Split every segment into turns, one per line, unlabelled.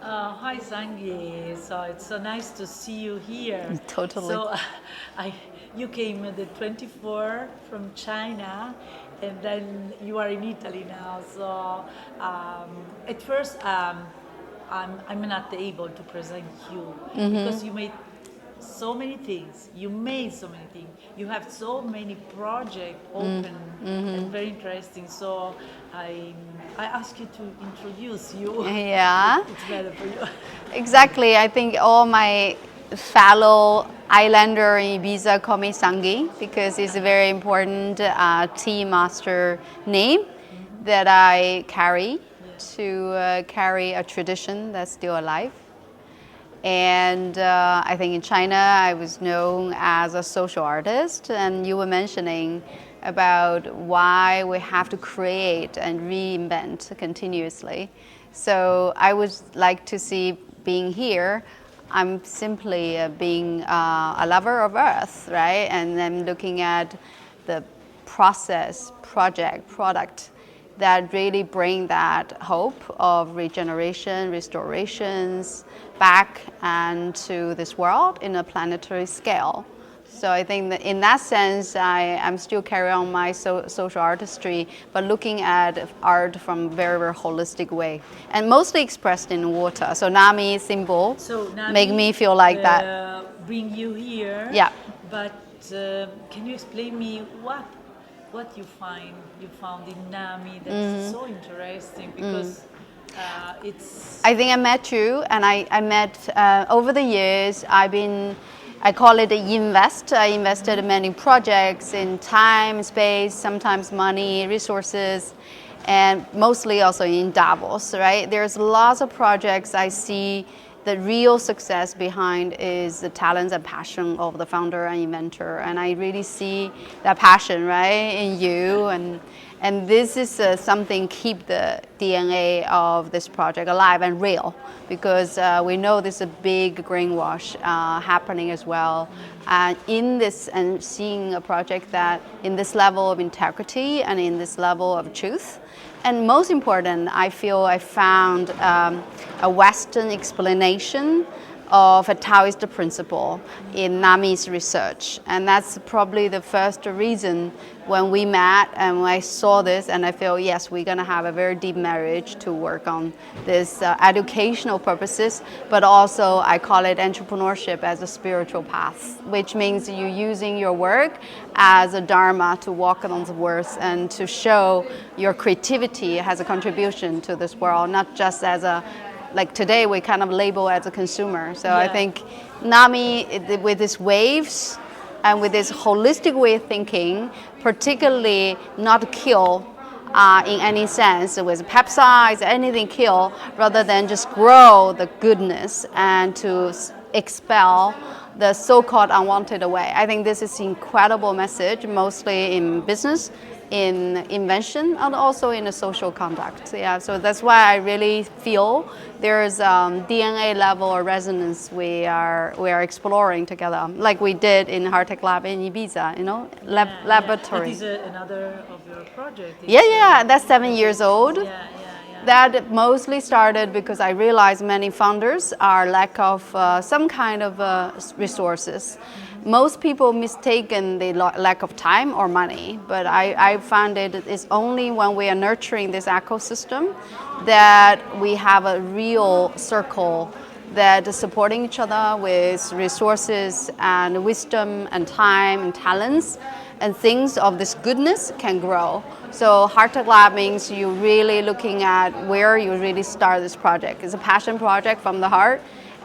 Hi Sangye, so it's so nice to see you here.
Totally.
So, I, you came the 24 from China, and then you are in Italy now. So, at first, I'm not able to present you because you made so many things. You made so many things. You have so many projects open and very interesting. So I I ask you to introduce you.
Yeah,
It's better for you.
exactly. I think all my fellow islander in Ibiza call me Sangye because it's a very important tea master name that I carry to carry a tradition that's still alive. And I think in China, I was known as a social artist. And you were mentioning about why we have to create and reinvent continuously. So I would like to see being here, I'm simply being a lover of Earth, right? And then looking at the process, project, product that really bring that hope of regeneration, restorations back and to this world in a planetary scale. So I think that in that sense, I'm still carrying on my social artistry, but looking at art from very, very holistic way, and mostly expressed in water. So NAMI symbol
So
make
Nami,
me feel like that.
bring you here.
Yeah.
But can you explain me what you found in Nami that's so interesting because it's
I think I met you, and I met over the years. I call it invest. I invested in many projects in time, space, sometimes money, resources, and mostly also in Davos. Right? There's lots of projects I see. The real success behind is the talents and passion of the founder and inventor, and I really see that passion, right, in you. And this is something keep the DNA of this project alive and real, because we know there's a big greenwash happening as well. And in this, and seeing a project that in this level of integrity and in this level of truth, and most important, I feel I found a Western explanation of a Taoist principle in NAMI's research. And that's probably the first reason when we met and when I saw this, and I feel, yes, we're going to have a very deep marriage to work on this educational purposes, but also I call it entrepreneurship as a spiritual path, which means you using your work as a dharma to walk on the earth and to show your creativity has a contribution to this world, not just as a like today we kind of label as a consumer. So I think NAMI with its waves and with this holistic way of thinking, particularly not kill in any sense with peptides, anything kill, rather than just grow the goodness and to expel the so-called unwanted away. I think this is an incredible message, mostly in business, in invention, and also in the social conduct. Yeah, so that's why I really feel there's DNA level or resonance we are exploring together, like we did in Hardtech Lab in Ibiza, laboratory.
That is another of your project.
Yeah, that's 7 years old.
Yeah.
That mostly started because I realized many founders are lack of some kind of resources. Most people mistaken the lack of time or money, but I found it's only when we are nurturing this ecosystem that we have a real circle that is supporting each other with resources and wisdom and time and talents, and things of this goodness can grow. So Hardtech Lab means you're really looking at where you really start this project. It's a passion project from the heart,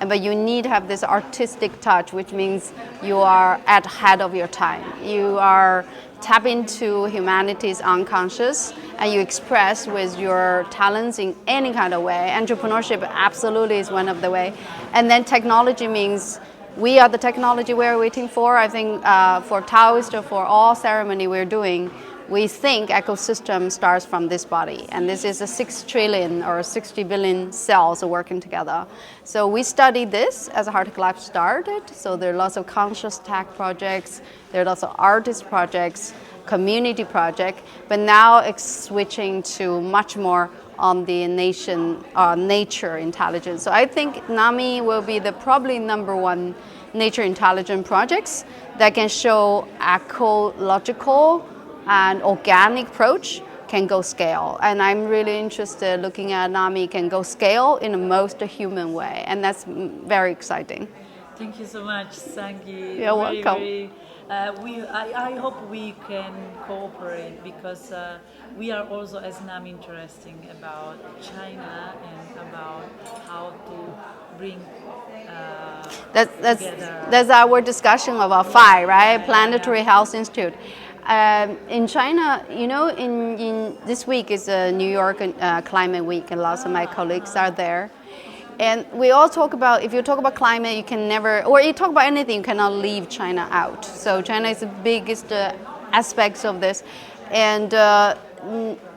but you need to have this artistic touch, which means you are at head of your time. You are tap into humanity's unconscious, and you express with your talents in any kind of way. Entrepreneurship absolutely is one of the way. And then technology means we are the technology we're waiting for. I think for Taoist or for all ceremony we're doing, we think ecosystem starts from this body, and this is a 6 trillion or 60 billion cells working together. So we studied this as a Hardtech Lab started. So there are lots of conscious tech projects, there are lots of artist projects, community project, but now it's switching to much more on the nature intelligence. So I think NAMI will be the probably #1 nature intelligent projects that can show ecological and organic approach can go scale. And I'm really interested looking at NAMI can go scale in the most human way. And that's very exciting.
Thank you so much, Sangye.
You're welcome.
I hope we can cooperate because we are also as NAM interested about China and about how to bring together.
That's our discussion about PHI, right? Planetary Health Institute. In China, you know, in this week is New York Climate Week, and lots of my colleagues are there. And we all talk about, if you talk about climate, you can never, or you talk about anything, you cannot leave China out. So China is the biggest aspects of this. And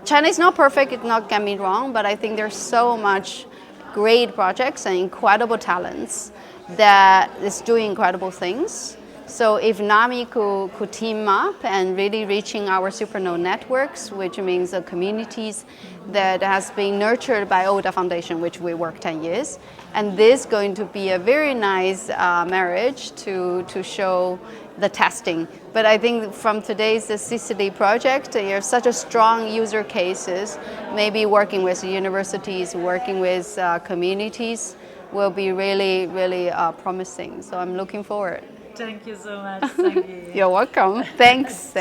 China is not perfect, it not get me wrong, but I think there's so much great projects and incredible talents that is doing incredible things. So if NAMI could team up and really reaching our supernode networks, which means the communities that has been nurtured by ODA Foundation, which we work 10 years, and this is going to be a very nice marriage to show the testing. But I think from today's Sicily project, you have such a strong user cases, maybe working with universities, working with communities will be really, really promising. So I'm looking forward.
Thank you so much, Sangye.
You're welcome. Thanks.